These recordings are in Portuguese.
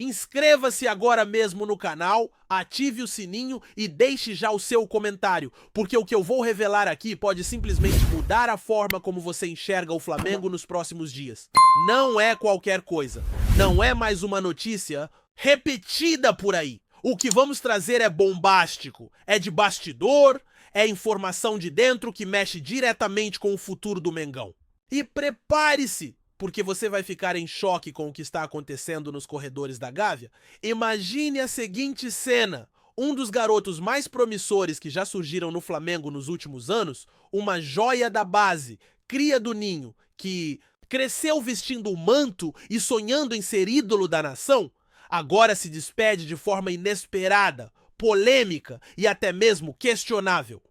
Inscreva-se agora mesmo no canal, ative o sininho e deixe já o seu comentário, porque o que eu vou revelar aqui pode simplesmente mudar a forma como você enxerga o Flamengo nos próximos dias. Não é qualquer coisa, não é mais uma notícia repetida por aí. O que vamos trazer é bombástico, é de bastidor, é informação de dentro que mexe diretamente com o futuro do Mengão. E prepare-se, porque você vai ficar em choque com o que está acontecendo nos corredores da Gávea. Imagine a seguinte cena: um dos garotos mais promissores que já surgiram no Flamengo nos últimos anos, uma joia da base, cria do ninho, que cresceu vestindo o manto e sonhando em ser ídolo da nação, agora se despede de forma inesperada, polêmica e até mesmo questionável.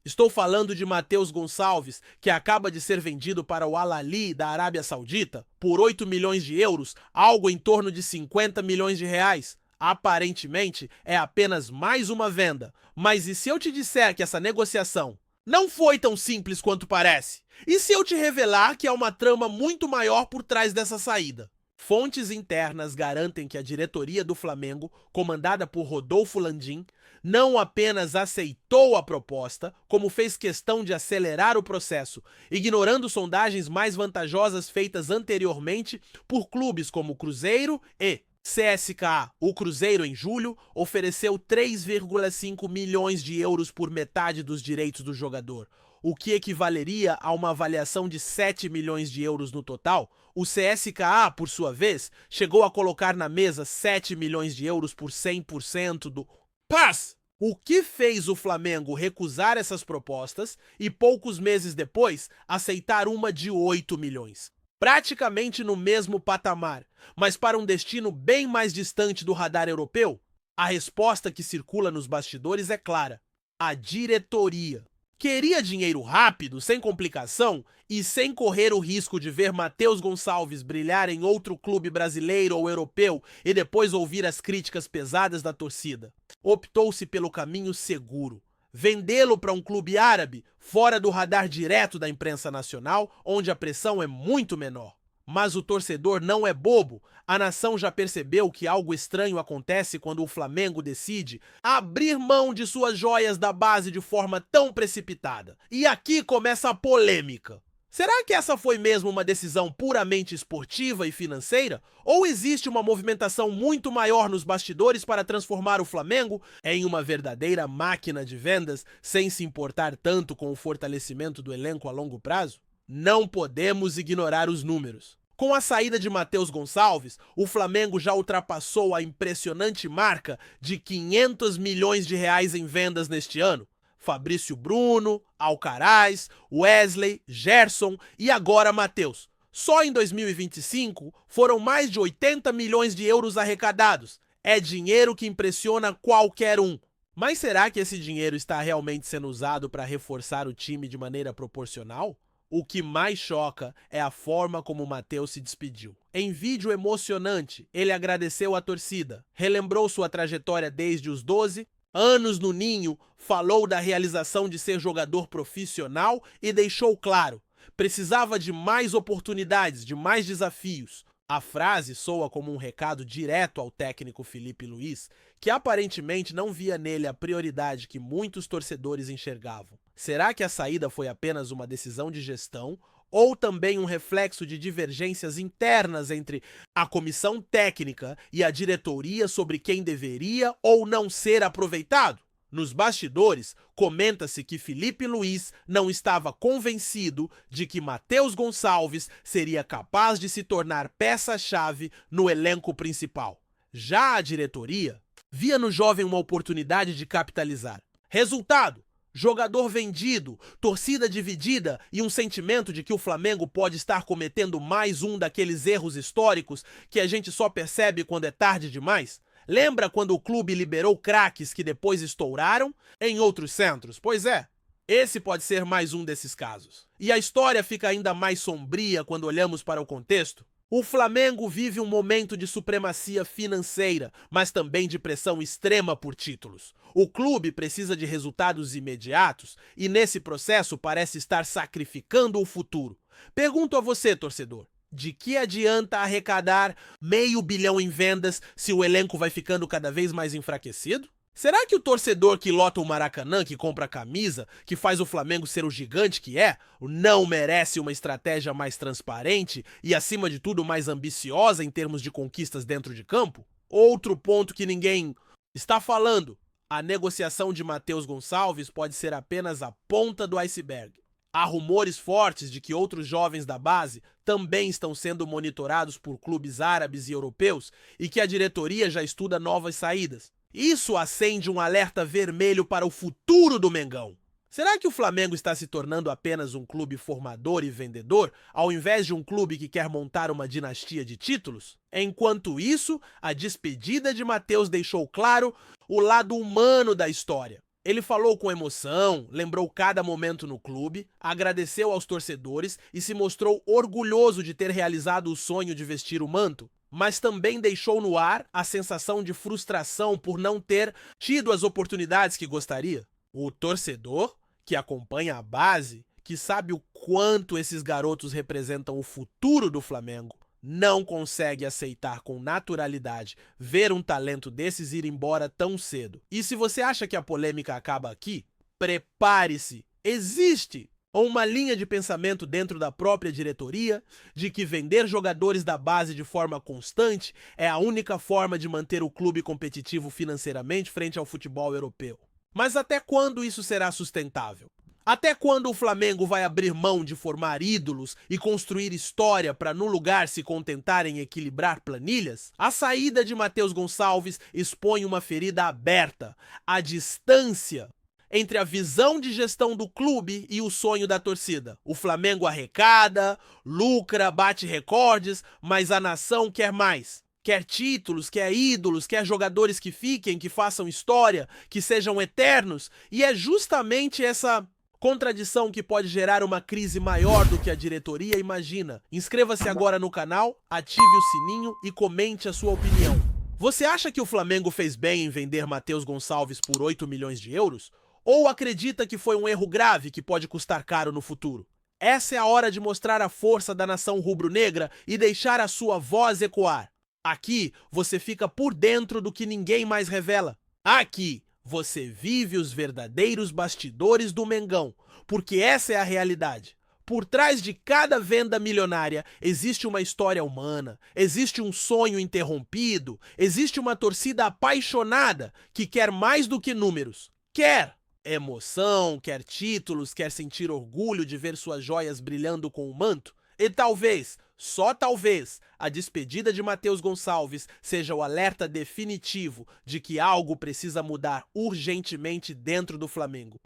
Estou falando de Matheus Gonçalves, que acaba de ser vendido para o Al Ahly da Arábia Saudita por 8 milhões de euros, algo em torno de 50 milhões de reais. Aparentemente, é apenas mais uma venda. Mas e se eu te disser que essa negociação não foi tão simples quanto parece? E se eu te revelar que há uma trama muito maior por trás dessa saída? Fontes internas garantem que a diretoria do Flamengo, comandada por Rodolfo Landim, não apenas aceitou a proposta, como fez questão de acelerar o processo, ignorando sondagens mais vantajosas feitas anteriormente por clubes como Cruzeiro e CSKA. O Cruzeiro, em julho, ofereceu 3,5 milhões de euros por metade dos direitos do jogador, o que equivaleria a uma avaliação de 7 milhões de euros no total. O CSKA, por sua vez, chegou a colocar na mesa 7 milhões de euros por 100% do PAS! O que fez o Flamengo recusar essas propostas e poucos meses depois aceitar uma de 8 milhões. Praticamente no mesmo patamar, mas para um destino bem mais distante do radar europeu? A resposta que circula nos bastidores é clara: a diretoria queria dinheiro rápido, sem complicação e sem correr o risco de ver Matheus Gonçalves brilhar em outro clube brasileiro ou europeu e depois ouvir as críticas pesadas da torcida. Optou-se pelo caminho seguro: vendê-lo para um clube árabe, fora do radar direto da imprensa nacional, onde a pressão é muito menor. Mas o torcedor não é bobo. A nação já percebeu que algo estranho acontece quando o Flamengo decide abrir mão de suas joias da base de forma tão precipitada. E aqui começa a polêmica. Será que essa foi mesmo uma decisão puramente esportiva e financeira? Ou existe uma movimentação muito maior nos bastidores para transformar o Flamengo em uma verdadeira máquina de vendas, sem se importar tanto com o fortalecimento do elenco a longo prazo? Não podemos ignorar os números. Com a saída de Matheus Gonçalves, o Flamengo já ultrapassou a impressionante marca de 500 milhões de reais em vendas neste ano. Fabrício Bruno, Alcaraz, Wesley, Gerson e agora Matheus. Só em 2025 foram mais de 80 milhões de euros arrecadados. É dinheiro que impressiona qualquer um. Mas será que esse dinheiro está realmente sendo usado para reforçar o time de maneira proporcional? O que mais choca é a forma como o Matheus se despediu. Em vídeo emocionante, ele agradeceu a torcida, relembrou sua trajetória desde os 12 anos no Ninho, falou da realização de ser jogador profissional e deixou claro: precisava de mais oportunidades, de mais desafios. A frase soa como um recado direto ao técnico Filipe Luís, que aparentemente não via nele a prioridade que muitos torcedores enxergavam. Será que a saída foi apenas uma decisão de gestão ou também um reflexo de divergências internas entre a comissão técnica e a diretoria sobre quem deveria ou não ser aproveitado? Nos bastidores, comenta-se que Filipe Luís não estava convencido de que Matheus Gonçalves seria capaz de se tornar peça-chave no elenco principal. Já a diretoria via no jovem uma oportunidade de capitalizar. Resultado: jogador vendido, torcida dividida e um sentimento de que o Flamengo pode estar cometendo mais um daqueles erros históricos que a gente só percebe quando é tarde demais? Lembra quando o clube liberou craques que depois estouraram em outros centros? Pois é, esse pode ser mais um desses casos. E a história fica ainda mais sombria quando olhamos para o contexto. O Flamengo vive um momento de supremacia financeira, mas também de pressão extrema por títulos. O clube precisa de resultados imediatos e nesse processo parece estar sacrificando o futuro. Pergunto a você, torcedor: De que adianta arrecadar meio bilhão em vendas se o elenco vai ficando cada vez mais enfraquecido? Será que o torcedor que lota o Maracanã, que compra a camisa, que faz o Flamengo ser o gigante que é, não merece uma estratégia mais transparente e, acima de tudo, mais ambiciosa em termos de conquistas dentro de campo? Outro ponto que ninguém está falando: a negociação de Matheus Gonçalves pode ser apenas a ponta do iceberg. Há rumores fortes de que outros jovens da base também estão sendo monitorados por clubes árabes e europeus e que a diretoria já estuda novas saídas. Isso acende um alerta vermelho para o futuro do Mengão. Será que o Flamengo está se tornando apenas um clube formador e vendedor, ao invés de um clube que quer montar uma dinastia de títulos? Enquanto isso, a despedida de Matheus deixou claro o lado humano da história. Ele falou com emoção, lembrou cada momento no clube, agradeceu aos torcedores e se mostrou orgulhoso de ter realizado o sonho de vestir o manto. Mas também deixou no ar a sensação de frustração por não ter tido as oportunidades que gostaria. O torcedor, que acompanha a base, que sabe o quanto esses garotos representam o futuro do Flamengo, não consegue aceitar com naturalidade ver um talento desses ir embora tão cedo. E se você acha que a polêmica acaba aqui, prepare-se. Existe uma linha de pensamento dentro da própria diretoria de que vender jogadores da base de forma constante é a única forma de manter o clube competitivo financeiramente frente ao futebol europeu. Mas até quando isso será sustentável? Até quando o Flamengo vai abrir mão de formar ídolos e construir história para no lugar se contentar em equilibrar planilhas? A saída de Matheus Gonçalves expõe uma ferida aberta, a distância entre a visão de gestão do clube e o sonho da torcida. O Flamengo arrecada, lucra, bate recordes, mas a nação quer mais. Quer títulos, quer ídolos, quer jogadores que fiquem, que façam história, que sejam eternos. E é justamente essa contradição que pode gerar uma crise maior do que a diretoria imagina. Inscreva-se agora no canal, ative o sininho e comente a sua opinião. Você acha que o Flamengo fez bem em vender Matheus Gonçalves por 8 milhões de euros? Ou acredita que foi um erro grave que pode custar caro no futuro? Essa é a hora de mostrar a força da nação rubro-negra e deixar a sua voz ecoar. Aqui você fica por dentro do que ninguém mais revela. Aqui você vive os verdadeiros bastidores do Mengão, porque essa é a realidade. Por trás de cada venda milionária existe uma história humana, existe um sonho interrompido, existe uma torcida apaixonada que quer mais do que números. Quer emoção, quer títulos, quer sentir orgulho de ver suas joias brilhando com o manto. E talvez, só talvez, a despedida de Matheus Gonçalves seja o alerta definitivo de que algo precisa mudar urgentemente dentro do Flamengo.